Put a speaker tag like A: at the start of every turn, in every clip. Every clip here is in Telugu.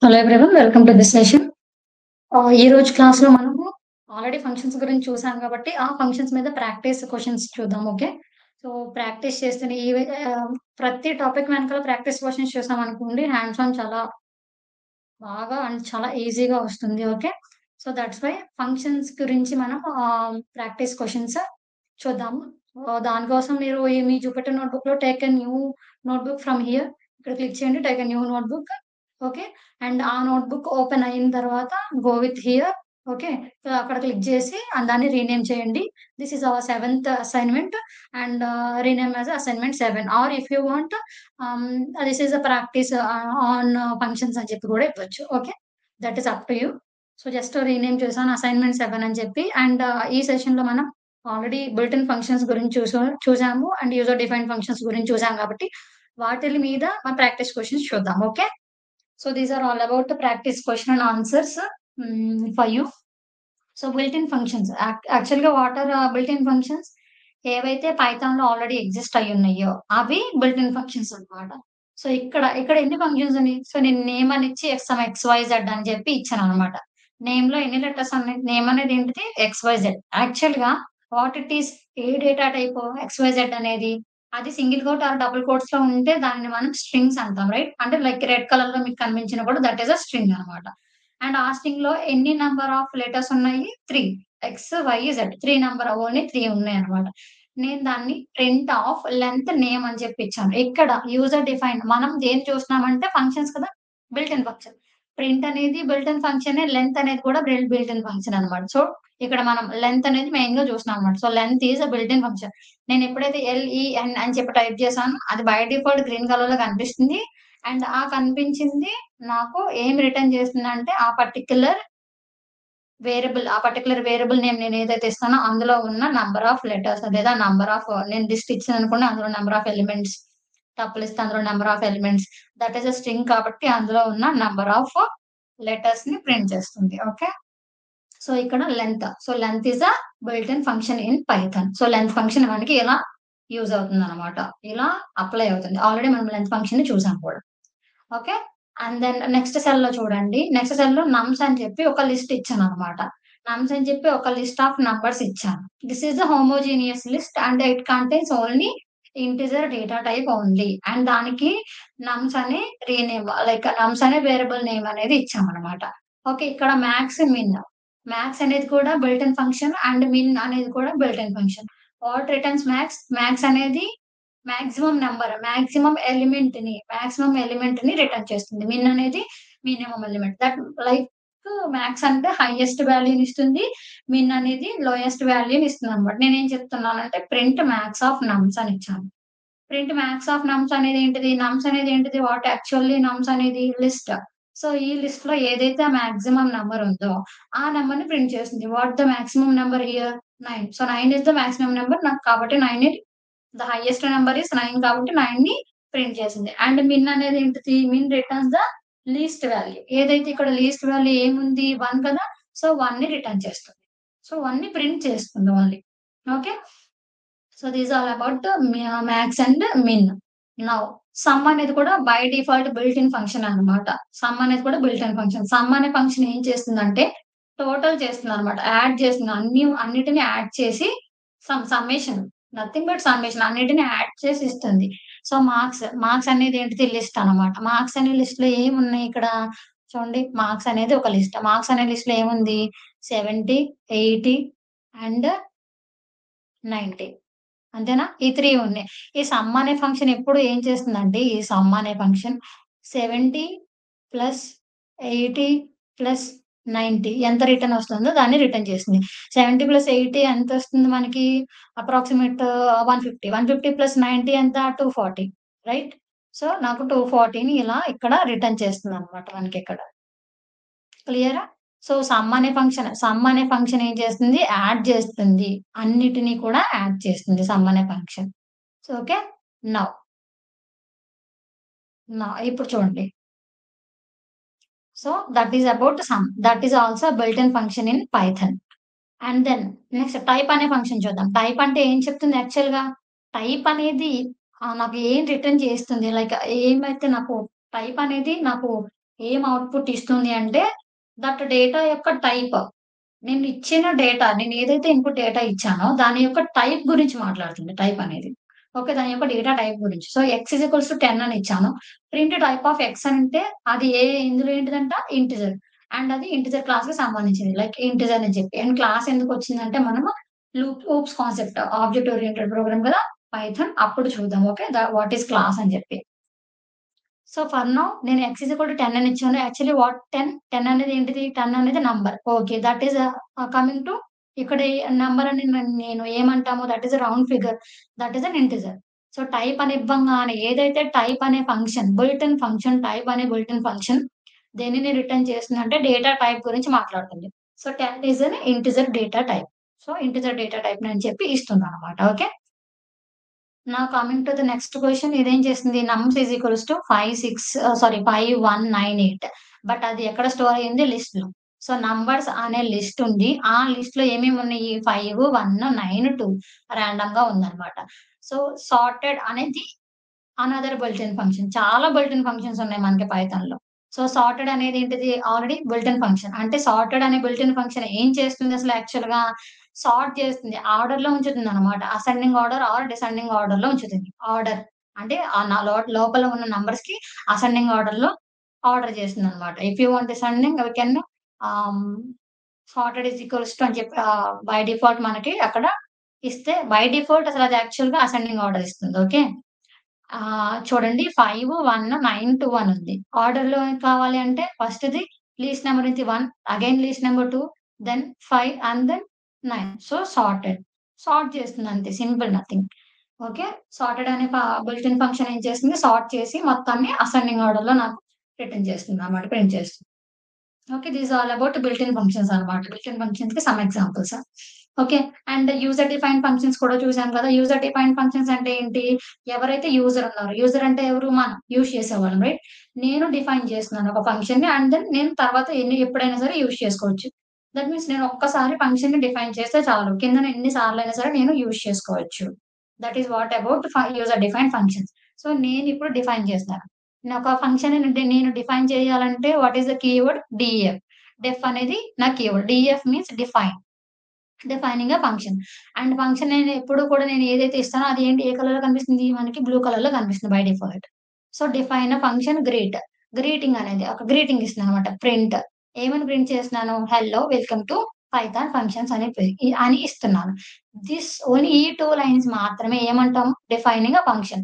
A: Hello everyone. Welcome to this session. ఈ రోజు క్లాస్‌లో మనము ఆల్రెడీ ఫంక్షన్స్ గురించి చూసాం కాబట్టి, ఆ ఫంక్షన్స్ మీద ప్రాక్టీస్ క్వెషన్స్ చూద్దాం. ఓకే. సో, ప్రాక్టీస్ చేస్తేనే ప్రతి టాపిక్ వెనకాల ప్రాక్టీస్ క్వెషన్స్ చూసామనుకోండి, హ్యాండ్స్ ఆన్ చాలా బాగా అండ్ చాలా ఈజీగా వస్తుంది. Okay. So, that's why functions గురించి మనం ప్రాక్టీస్ క్వెషన్స్ చూద్దాము. దానికోసం మీరు మీ జూపిటర్ నోట్‌బుక్‌లో take a new notebook from here. ఇక్కడ క్లిక్ చేయండి. Take a new notebook. Okay. And ఆ నోట్‌బుక్ ఓపెన్ అయిన తర్వాత go with here. Okay. So, అక్కడ క్లిక్ చేసి దాన్ని రీనేమ్ చేయండి. This is our seventh assignment and rename as assignment 7 or if you want ah, this is a practice on functions అని చెప్పి కూడా ఇవ్వచ్చు. Okay. That is up to you. So, just rename చేశాను అసైన్‌మెంట్ 7 అని చెప్పి. అండ్ ఈ సెషన్‌లో మనం ఆల్రెడీ బిల్ట్ ఇన్ ఫంక్షన్స్ గురించి చూసాము. అండ్ యూజర్ డిఫైన్డ్ ఫంక్షన్స్ గురించి చూసాం కాబట్టి, వాటిలి మీద మన ప్రాక్టీస్ క్వెషన్స్ చూద్దాం. Okay. So, these are all about practice question and answers for you. So, built in functions యాక్చువల్‌గా what are built in functions? ఏవైతే పైథాన్‌లో ఆల్రెడీ ఎగ్జిస్ట్ అయ్యున్నాయో అవి బిల్ట్ ఇన్ ఫంక్షన్స్ అన్నమాట. సో, ఇక్కడ ఎన్ని ఫంక్షన్స్ ఉన్నాయి? సో, నేను నేమ్ అని ఇచ్చి ఎక్స్-వై-జెడ్ అని చెప్పి ఇచ్చానన్నమాట. నేమ్‌లో ఎన్ని లెటర్స్ ఉన్నాయి? నేమ్ అనేది ఏంటిది? ఎక్స్-వై-జెడ్. యాక్చువల్‌గా what it is? A data type X-why-Z అనేది? అది సింగిల్ కోట్ ఆర్ డబుల్ కోట్స్‌లో ఉంటే దాన్ని మనం స్ట్రింగ్స్ అంటాం. రైట్? అంటే లైక్ రెడ్ కలర్‌లో మీకు కనిపించినా కూడా దట్ ఈస్ ఎ స్ట్రింగ్ అన్నమాట. అండ్ ఆ స్ట్రింగ్‌లో ఎన్ని నంబర్ ఆఫ్ లెటర్స్ ఉన్నాయి? 3. X, Y, Z. 3 number only 3 ఉన్నాయన్నమాట. నేను దాన్ని ప్రింట్ ఆఫ్ లెంత్ నేమ్ అని చెప్పి ఇచ్చాను. ఇక్కడ యూజర్ డిఫైన్డ్ మనం దేన్ని చూస్తున్నామంటే ఫంక్షన్స్ కదా! Built in function. ప్రింట్ అనేది బిల్ట్ ఇన్ ఫంక్షనే. లెంత్ అనేది కూడా బిల్ట్ ఇన్ ఫంక్షన్ అన్నమాట. సో, ఇక్కడ మనం లెంత్ అనేది మెయిన్‌గా చూస్తున్నాం అన్నమాట. So, length is a built in function. నేను ఎప్పుడైతే ఎల్‌ఈఎన్ అని చెప్పి టైప్ చేశానో అది బై డిఫాల్ట్ గ్రీన్ కలర్‌లో కనిపిస్తుంది. అండ్ ఆ కనిపించింది నాకు ఏం రిటర్న్ చేస్తుందంటే ఆ పర్టిక్యులర్ వేరియబుల్ నేమ్ నేను ఏదైతే ఇస్తానో అందులో ఉన్న నంబర్ ఆఫ్ లెటర్స్ లేదా నంబర్ ఆఫ్ నేను లిస్ట్ ఇచ్చాననుకోండి అందులో నంబర్ ఆఫ్ ఎలిమెంట్స్. టపుల్ ఇస్తే అందులో number of elements. That is a string కాబట్టి అందులో ఉన్న నంబర్ ఆఫ్ లెటర్స్‌ని ప్రింట్ చేస్తుంది. ఓకే. సో, ఇక్కడ length. So, length is a built in function in Python. So, length function మనకి ఇలా యూజ్ అవుతుందన్నమాట. ఇలా అప్లై అవుతుంది. ఆల్రెడీ మనం లెంత్ ఫంక్షన్‌ని చూసాం కూడా. ఓకే. అండ్ దెన్ నెక్స్ట్ సెల్‌లో చూడండి. నెక్స్ట్ సెల్‌లో నమ్స్ అని చెప్పి ఒక లిస్ట్ ఇచ్చాననమాట. నమ్స్ అని చెప్పి ఒక లిస్ట్ ఆఫ్ నంబర్స్ ఇచ్చాను. This is the homogeneous list and it contains only integer data type only. And దానికి నమ్స్ అనే లైక్ నమ్స్ అనే వేరియబుల్ నేమ్ అనేది ఇచ్చామనమాట. ఓకే. ఇక్కడ మాక్స్, మిన్. మాక్స్ అనేది కూడా built in function and min అనేది కూడా built in function. What returns max? Max అనేది మాక్సిమం ఎలిమెంట్‌ని రిటర్న్ చేస్తుంది. మిన్ అనేది మినిమమ్ ఎలిమెంట్. లైక్ మాక్స్ అంటే హైయెస్ట్ వాల్యూని ఇస్తుంది. మిన్ అనేది లోయెస్ట్ వాల్యూని ఇస్తుందన్నమాట. నేనేం చెప్తున్నానంటే ప్రింట్ మాక్స్ ఆఫ్ నమ్స్ అని ఇచ్చాను. ప్రింట్ మాక్స్ ఆఫ్ నమ్స్ అనేది ఏంటిది? నమ్స్ అనేది ఏంటిది? వాట్ యాక్చువల్లీ నమ్స్ అనేది లిస్ట్. సో, ఈ లిస్ట్‌లో ఏదైతే మాక్సిమం నంబర్ ఉందో ఆ నంబర్‌ని ప్రింట్ చేస్తుంది. What the maximum number here? 9. So, 9 is the maximum number నాకు కాబట్టి 9 ద హైయెస్ట్ నంబర్ ఈస్ 9 కాబట్టి 9ని ప్రింట్ చేసింది. అండ్ మిన్ అనేది ఏంటిది? మిన్ రిటర్న్స్ ద లీస్ట్ వాల్యూ. ఏదైతే ఇక్కడ లీస్ట్ వాల్యూ ఏముంది? 1 కదా! సో, 1ని రిటర్న్ చేస్తుంది. సో, 1ని ప్రింట్ చేస్తుంది only. Okay. So, these all about max and min. Now sum అనేది కూడా by default built in function అన్నమాట. సమ్ అనేది కూడా బిల్ట్ ఇన్ ఫంక్షన్. సమ్ అనే ఫంక్షన్ ఏం చేస్తుందంటే టోటల్ చేస్తుందన్నమాట. యాడ్ చేస్తుంది. అన్నిటిని యాడ్ చేసి సమ్మేషన్. నథింగ్ బట్ సమ్మేషన్ అన్నిటిని యాడ్ చేసి ఇస్తుంది. సో, మార్క్స్ అనేది ఏంటిది? లిస్ట్ అన్నమాట. మార్క్స్ అనే లిస్ట్‌లో ఏమున్నాయి ఇక్కడ? చూడండి మార్క్స్ అనేది ఒక లిస్ట్. మార్క్స్ అనే లిస్ట్‌లో ఏముంది? 70, 80 అండ్ 90. అంతేనా? ఈ 3 ఉన్నాయి. ఈ సమ్ అనే ఫంక్షన్ ఎప్పుడు ఏం చేస్తుందంటే, ఈ సమ్ అనే ఫంక్షన్ 70 ప్లస్ 80 ప్లస్ 90 ఎంత రిటర్న్ వస్తుందో దాన్ని రిటర్న్ చేస్తుంది. 70 ప్లస్ 80 ఎంతొస్తుంది మనకి? అప్రాక్సిమేట్ 150. 150 ప్లస్ 90 ఎంత? 240 రైట్? సో, నాకు 240ని ఇలా ఇక్కడ రిటర్న్ చేస్తుందన్నమాట మనకిక్కడ. క్లియరా? సో, సమ్ అనే ఫంక్షన్ ఏం చేస్తుంది? యాడ్ చేస్తుంది. అన్నిటిని కూడా యాడ్ చేస్తుంది సమ్ అనే ఫంక్షన్. So, okay. నౌ, ఇప్పుడు చూడండి. So, that is about sum. That is also built in function in Python. And then next type అనే ఫంక్షన్ చూద్దాం. టైప్ అంటే ఏం చెప్తుంది యాక్చువల్‌గా? టైప్ అనేది నాకు ఏం రిటర్న్ చేస్తుంది? లైక్ ఏమైతే నాకు టైప్ అనేది నాకు ఏం అవుట్‌పుట్ ఇస్తుంది అంటే, దట్ డేటా యొక్క టైప్. నేను ఇచ్చిన డేటా నేను ఏదైతే ఇన్‌పుట్ డేటా ఇచ్చానో, దాని యొక్క టైప్ గురించి మాట్లాడుతుంది టైప్ అనేది. ఓకే. దాని యొక్క డేటా టైప్ గురించి. సో, x 10 అని ఇచ్చాను. ప్రింట్ టైప్ ఆఫ్ x అంటే అది ఇందులో ఏంటిదంట ఇంటిజర్. అండ్ అది ఇంటిజర్ క్లాస్‌కి సంబంధించింది. లైక్ ఇంటిజర్ అని చెప్పి. అండ్ క్లాస్ ఎందుకొచ్చిందంటే మనము OOPs concept object oriented program కదా! పైథాన్ అప్పుడు చూద్దాం. ఓకే. వాట్ ఈస్ క్లాస్ అని చెప్పి. సో, ఫర్ నౌ నేను x 10 అని ఇచ్చాను. Actually what 10? 10 అనేది ఏంటిది? 10 అనేది number. Okay. That is coming to ఇక్కడ నంబర్ అని నేను ఏమంటాము? That is a round figure. That is an integer. So, type అని ఇవ్వంగానే ఏదైతే టైప్ అనే function, built in function type అనే బులెట్ ఇన్ ఫంక్షన్ దేనిని రిటర్న్ చేస్తుందంటే డేటా టైప్ గురించి మాట్లాడుతుంది. So, 10 is an integer data type. So, integer data టైప్‌ని అని చెప్పి ఇస్తుందన్నమాట. Okay. Now coming to the next question ఇదేం చేసింది నమ్స్ is equals to 5, 6 sorry 5, 1, 9, 8 but అది ఎక్కడ స్టోర్ అయింది లిస్ట్‌లో. సో, నంబర్స్ అనే లిస్ట్ ఉంది. ఆ లిస్ట్‌లో ఏమేమి ఉన్నాయి 5, 1, 9, 2 రాండమ్‌గా ఉందన్నమాట. సో, సార్టెడ్ అనేది అనదర్ బిల్ట్ ఇన్ ఫంక్షన్. చాలా బిల్ట్ ఇన్ ఫంక్షన్స్ ఉన్నాయి మనకి పైథాన్‌లో. సో, సార్టెడ్ అనేది ఏంటిది? Already built in function. అంటే సార్టెడ్ అనే బిల్ట్ ఇన్ ఫంక్షన్ ఏం చేస్తుంది అసలు యాక్చువల్‌గా? సార్ట్ చేస్తుంది. ఆర్డర్‌లో ఉంచుతుందనమాట. అసెండింగ్ ఆర్డర్ ఆర్ డిసెండింగ్ ఆర్డర్‌లో ఉంచుతుంది. ఆర్డర్ అంటే ఆ న లో లోపల ఉన్న నంబర్స్‌కి అసెండింగ్ ఆర్డర్‌లో ఆర్డర్ చేస్తుందనమాట. If you want descending we can ah, sorted is equals to అని చెప్పి బై డిఫాల్ట్ మనకి అక్కడ ఇస్తే బై డిఫాల్ట్ అసలు అది యాక్చువల్‌గా అసెండింగ్ ఆర్డర్ ఇస్తుంది. ఓకే. చూడండి 5, 1, 9, 2 అని ఉంది. ఆర్డర్‌లో ఏం కావాలి అంటే ఫస్ట్‌ది లీస్ట్ నంబర్ నుంచి 1 again least number 2 then 5 and then 9. So, sorted. Sort చేస్తుంది అంతే సింపుల్ నథింగ్. ఓకే. సార్టెడ్ అనే బిల్ట్ ఇన్ ఫంక్షన్ ఏం చేస్తుంది సార్ట్ చేసి మొత్తాన్ని అసెండింగ్ ఆర్డర్‌లో నాకు రిటర్న్ చేస్తుందన్నమాట. ప్రింట్ చేస్తుంది. Okay. This all about built in functions అన్నమాట. బిల్ట్ ఇన్ ఫంక్షన్స్‌కి some examples. Okay. And user defined functions కూడా చూసాం కదా! యూజర్ డిఫైన్డ్ ఫంక్షన్స్ అంటే ఏంటి? ఎవరైతే యూజర్ ఉన్నారో, యూజర్ అంటే ఎవరు? మనం యూజ్ చేసేవాళ్ళం రైట్? నేను డిఫైన్ చేస్తున్నాను ఒక ఫంక్షన్‌ని అండ్ దెన్ నేను తర్వాత ఎప్పుడైనా సరే యూజ్ చేసుకోవచ్చు. దట్ మీన్స్ నేను ఒక్కసారి ఫంక్షన్‌ని డిఫైన్ చేస్తే చాలు. కిందన ఎన్ని సార్లైనా సరే నేను యూజ్ చేసుకోవచ్చు. That is what about user defined functions. So, నేనిప్పుడు డిఫైన్ చేస్తున్నాను. నాకా ఫంక్షన్‌ని నేను డిఫైన్ చేయాలంటే what is the keyword? DF. Def అనేది నా keyword. DF means define. Defining a function. And function నేను ఎప్పుడు కూడా నేను ఏదైతే ఇస్తానో అది ఏంటి ఏ కలర్‌లో కనిపిస్తుంది? మనకి బ్లూ కలర్‌లో కనిపిస్తుంది by default. So, define a function greet. Greeting అనేది ఒక గ్రీటింగ్ ఇస్తున్నానన్నమాట. ప్రింట్. ఏమని ప్రింట్ చేస్తున్నాను? Hello welcome to Python functions అని ఇస్తున్నాను. ఓన్లీ ఈ 2 లైన్స్ మాత్రమే ఏమంటాము? Defining a function.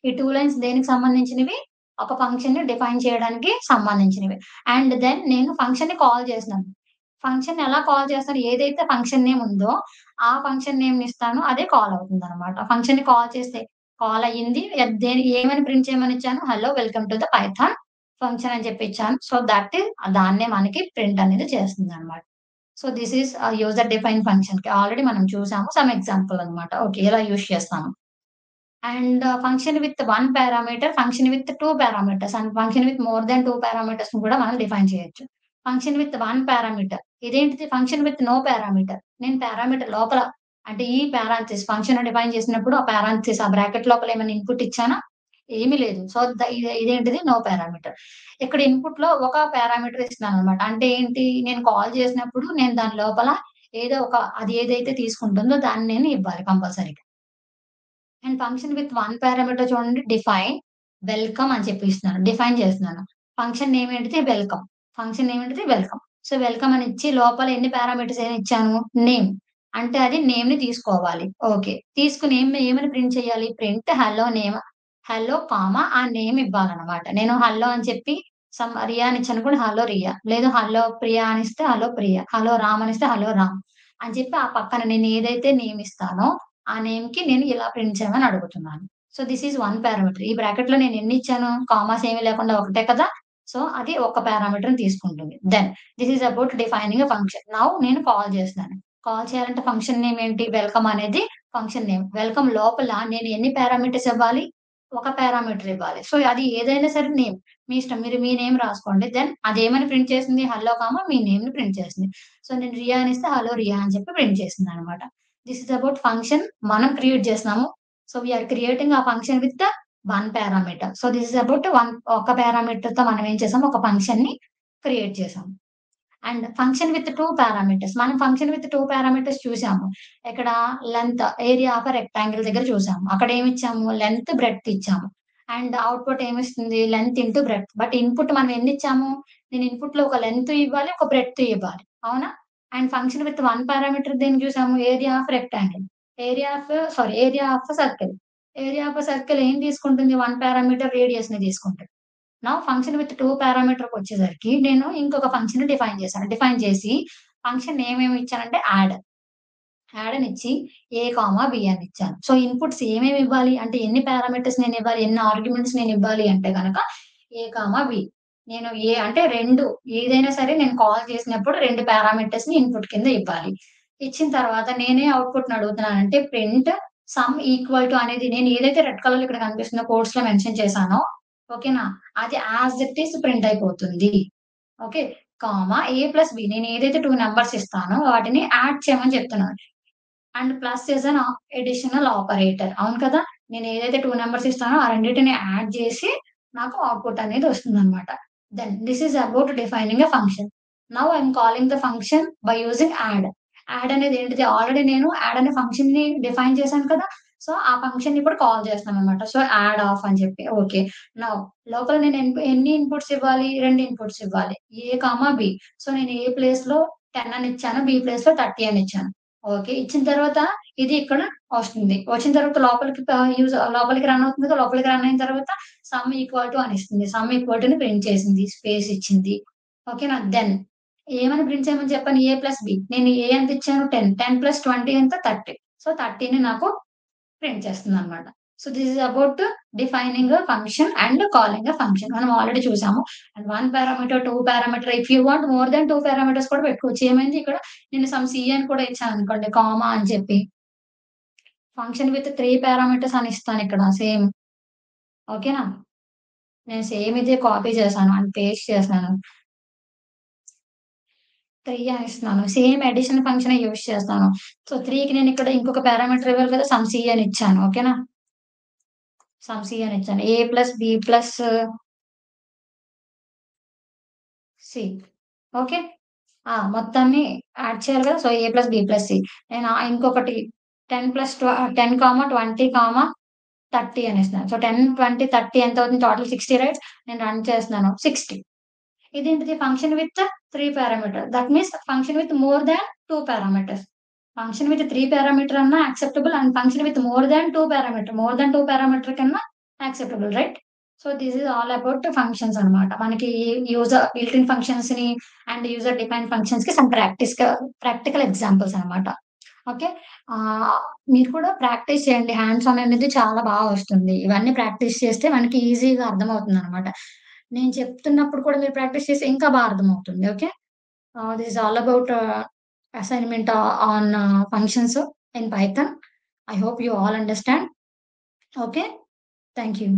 A: ఈ 2 లైన్స్ దేనికి సంబంధించినవి? ఒక ఫంక్షన్‌ని డిఫైన్ చేయడానికి సంబంధించినవి. అండ్ దెన్ నేను ఫంక్షన్‌ని కాల్ చేస్తున్నాను. ఫంక్షన్‌ని ఎలా కాల్ చేస్తాను? ఏదైతే ఫంక్షన్ నేమ్ ఉందో, ఆ ఫంక్షన్ నేమ్‌ని ఇస్తానో అదే కాల్ అవుతుందనమాట. ఫంక్షన్‌ని కాల్ చేస్తే కాల్ అయ్యింది. ఏమని ప్రింట్ చేయమని ఇచ్చాను? Hello welcome to the Python function అని చెప్పి ఇచ్చాను. సో, దట్ ఈస్ దాన్నే మనకి ప్రింట్ అనేది చేస్తుందనమాట. So, this is user defined ఫంక్షన్‌కి ఆల్రెడీ మనం చూసాము. సమ్ ఎగ్జాంపుల్ అనమాట. ఓకే. ఇలా యూజ్ చేస్తాము. And function with 1 parameter, function with 2 parameters and function with more than 2 పారామీటర్స్‌ని కూడా మనం డిఫైన్ చేయొచ్చు. ఫంక్షన్ విత్ 1 పారామీటర్ ఇదేంటిది ఫంక్షన్ విత్ నో పారామీటర్. నేను పారామీటర్ లోపల అంటే ఈ పారాంథసిస్ ఫంక్షన్ డిఫైన్ చేసినప్పుడు ఆ పారాంథసిస్ ఆ బ్రాకెట్ లోపల ఏమైనా ఇన్‌పుట్ ఇచ్చానా? ఏమీ లేదు. సో, ఇదేంటిది నో పారామీటర్. ఇక్కడ ఇన్‌పుట్‌లో ఒక పారామీటర్ ఇస్తున్నాననమాట. అంటే ఏంటి? నేను కాల్ చేసినప్పుడు నేను దాని లోపల ఏదో ఒక అది ఏదైతే తీసుకుంటుందో దాన్ని నేను ఇవ్వాలి కంపల్సరీగా. అండ్ ఫంక్షన్ విత్ 1 పారామీటర్ చూడండి డిఫైన్, వెల్కమ్ అని చెప్పి ఇస్తున్నాను. డిఫైన్ చేస్తున్నాను. ఫంక్షన్ నేమ్ ఏంటిది వెల్కమ్. ఫంక్షన్ నేమ్ ఏంటిది వెల్కమ్. సో, వెల్కమ్ అని ఇచ్చి లోపల ఎన్ని పారామీటర్స్ ఏమి ఇచ్చాను? నేమ్. అంటే అది నేమ్‌ని తీసుకోవాలి. ఓకే. తీసుకొని ఏమని ప్రింట్ చేయాలి? Print hello name. Hello comma ఆ నేమ్ ఇవ్వాలన్నమాట. నేను హలో అని చెప్పి రియా అని ఇచ్చాననుకోండి హలో రియా. లేదు హలో ప్రియా అని ఇస్తే హలో ప్రియ. హలో రామ్ అని ఇస్తే హలో రామ్. అని చెప్పి ఆ పక్కన నేను ఏదైతే నేమ్ ఇస్తానో ఆ నేమ్‌కి నేను ఇలా ప్రింట్ చేయమని అడుగుతున్నాను. So, this is 1 parameter. ఈ బ్రాకెట్‌లో నేను ఎన్నిచ్చాను? కామాస్ ఏమి లేకుండా ఒకటే కదా! సో, అది ఒక పారామీటర్‌ని తీసుకుంటుంది. Then this is about defining a function. Now నేను కాల్ చేస్తున్నాను. కాల్ చేయాలంటే ఫంక్షన్ నేమ్ ఏంటి? వెల్కమ్ అనేది ఫంక్షన్ నేమ్. వెల్కమ్ లోపల నేను ఎన్ని పారామీటర్స్ ఇవ్వాలి? ఒక పారామీటర్ ఇవ్వాలి. సో, అది ఏదైనా సరే నేమ్. మీ ఇష్టం. మీరు మీ నేమ్ రాసుకోండి. దెన్ అదేమని ప్రింట్ చేసింది? హలో కామా మీ నేమ్‌ని ప్రింట్ చేసింది. సో, నేను రియా అని ఇస్తే హలో రియా అని చెప్పి ప్రింట్ చేసిందనమాట. దిస్ ఈస్ అబౌట్ ఫంక్షన్ మనం క్రియేట్ చేస్తున్నాము. So, we are creating a function with one parameter. So, this is about ఒక పారామీటర్‌తో మనం ఏం చేసాం, ఒక ఫంక్షన్‌ని క్రియేట్ చేసాం. And function with 2 parameters. మనం ఫంక్షన్ విత్ 2 పారామీటర్స్ చూసాము. ఎక్కడ length, area of a rectangle దగ్గర చూసాము. అక్కడ ఏమిచ్చాము, లెంత్, బ్రెడ్త్ ఇచ్చాము. అండ్ అవుట్‌పుట్ ఏమిస్తుంది, length into breadth. But input మనం ఎన్నిచ్చాము, నేను ఇన్‌పుట్‌లో ఒక లెంత్ ఇవ్వాలి, ఒక బ్రెడ్త్ ఇవ్వాలి. అవునా? అండ్ ఫంక్షన్ విత్ 1 పారామీటర్ దేన్ని చూసాము, area of rectangle. Area of circle. Area of circle ఏం తీసుకుంటుంది, 1 పారామీటర్ రేడియస్‌ని తీసుకుంటుంది. నౌ ఫంక్షన్ విత్ 2 పారామీటర్‌కొచ్చేసరికి నేను ఇంకొక ఫంక్షన్‌ని డిఫైన్ చేశాను. డిఫైన్ చేసి ఫంక్షన్ నేమ్ ఏమి ఇచ్చానంటే యాడ్. యాడ్ అనిచ్చి ఏ, బి అని ఇచ్చాను. సో, ఇన్‌పుట్స్ ఏమేమి ఇవ్వాలి అంటే ఎన్ని పారామీటర్స్ నేనివ్వాలి, ఎన్ని ఆర్గ్యుమెంట్స్ నేనివ్వాలి అంటే గనక ఏ, బి. నేను ఏ అంటే 2 ఏదైనా సరే నేను కాల్ చేసినప్పుడు 2 పారామీటర్స్‌ని ఇన్‌పుట్ కింద ఇవ్వాలి. ఇచ్చిన తర్వాత నేనే అవుట్‌పుట్‌ని అడుగుతున్నానంటే ప్రింట్ సమ్ ఈక్వల్ టు అనేది నేను ఏదైతే రెడ్ కలర్‌లో ఇక్కడ కనిపిస్తుందో కోట్స్‌లో మెన్షన్ చేశానో ఓకేనా? అది యాస్ ఇట్ ఈజ్ ప్రింట్ అయిపోతుంది. ఓకే. ఏ ప్లస్ బి నేను ఏదైతే 2 నంబర్స్ ఇస్తానో వాటిని యాడ్ చేయమని చెప్తున్నాను. And plus is an additional operator. అవును కదా! నేను ఏదైతే 2 నంబర్స్ ఇస్తానో ఆ రెండిటిని యాడ్ చేసి నాకు అవుట్‌పుట్ అనేది వస్తుందన్నమాట. Then this is about defining a function. Now I am calling the function by using add. Add అనేది ఏంటిది ఆల్రెడీ నేను యాడ్ అనే ఫంక్షన్‌ని డిఫైన్ చేశాను కదా! సో, ఆ ఫంక్షన్‌ని ఇప్పుడు కాల్ చేస్తానన్నమాట. సో, యాడ్ ఆఫ్ అని చెప్పి ఓకే. నౌ లోపల నేను ఎన్ని ఇన్‌పుట్స్ ఇవ్వాలి? 2 ఇన్‌పుట్స్ ఇవ్వాలి. ఏ, బి. సో, నేను ఏ ప్లేస్‌లో 10 అని ఇచ్చాను. బి ప్లేస్‌లో 30 అని ఇచ్చాను. ఓకే. ఇచ్చిన తర్వాత ఇది ఇక్కడ వస్తుంది. వచ్చిన తర్వాత లోపలికి రన్ అవుతుంది కదా! లోపలికి రన్ అయిన తర్వాత సమ్ ఈక్వల్ టు అని ఇస్తుంది. సమ్ ఈక్వల్ టుని ప్రింట్ చేసింది. స్పేస్ ఇచ్చింది. ఓకేనా? దెన్ ఏమని ప్రింట్ చేయమని చెప్పాను? ఏ ప్లస్ బి. నేను ఏ ఎంత ఇచ్చాను? 10. 10 ప్లస్ 20 ఎంత? 30. సో, 30ని నాకు ప్రింట్ చేస్తుందనమాట. So, this is about defining a function and calling a function. మనం ఆల్రెడీ చూసాము. And 1 parameter, 2 parameter if you want more than 2 parameters కూడా పెట్టుకోవచ్చు. ఏమైంది ఇక్కడ నేను సమ్ సి అని కూడా ఇచ్చాననుకోండి, కామా అని చెప్పి ఫంక్షన్ విత్ 3 పారామీటర్స్ అని ఇస్తానిక్కడ సేమ్. ఓకేనా? నేను సేమ్ ఇదే కాపీ చేశాను అండ్ పేస్ట్ చేశాను. 3 అని ఇస్తున్నాను. సేమ్ అడిషన్ ఫంక్షనే యూజ్ చేస్తాను. సో, 3కి నేనిక్కడ ఇంకొక పారామీటర్ ఇవ్వాలి కదా! సమ్ సి అని ఇచ్చాను. ఓకేనా? సమ్ సి అని ఇచ్చాను. A plus B plus C. Okay. మొత్తాన్ని యాడ్ చేయాలి కదా! So, A plus B plus C. నేను ఇంకొకటి 10, 20, 30 అనేస్తున్నాను. సో, 10, 20, 30 ఎంతవుతుంది టోటల్ 60 రైట్? నేను రన్ చేస్తున్నాను. 60. ఇదేంటిది function with 3 parameter. That means function with more than 2 parameters. Function with 3 parameter అన్నా acceptable and function with more than 2 parameter. More than 2 parameter కన్నా acceptable right? So, this is all about functions అన్నమాట. మనకి బిల్ట్ ఇన్ ఫంక్షన్స్‌ని అండ్ యూజర్ డిఫైన్డ్ ఫంక్షన్స్‌కి సమ్ ప్రాక్టికల్ ఎగ్జాంపుల్స్ అన్నమాట. ఓకే. ఆహ్, మీరు కూడా ప్రాక్టీస్ చేయండి. హ్యాండ్స్ ఆన్ అనేది చాలా వస్తుంది. ఇవన్నీ ప్రాక్టీస్ చేస్తే మనకి ఈజీగా అర్థమవుతుందనమాట. నేను చెప్తున్నప్పుడు కూడా మీరు ప్రాక్టీస్ చేస్తే ఇంకా అర్థమవుతుంది. Okay. This is all about assignment on functions in Python. I hope you all understand. Okay. Thank you.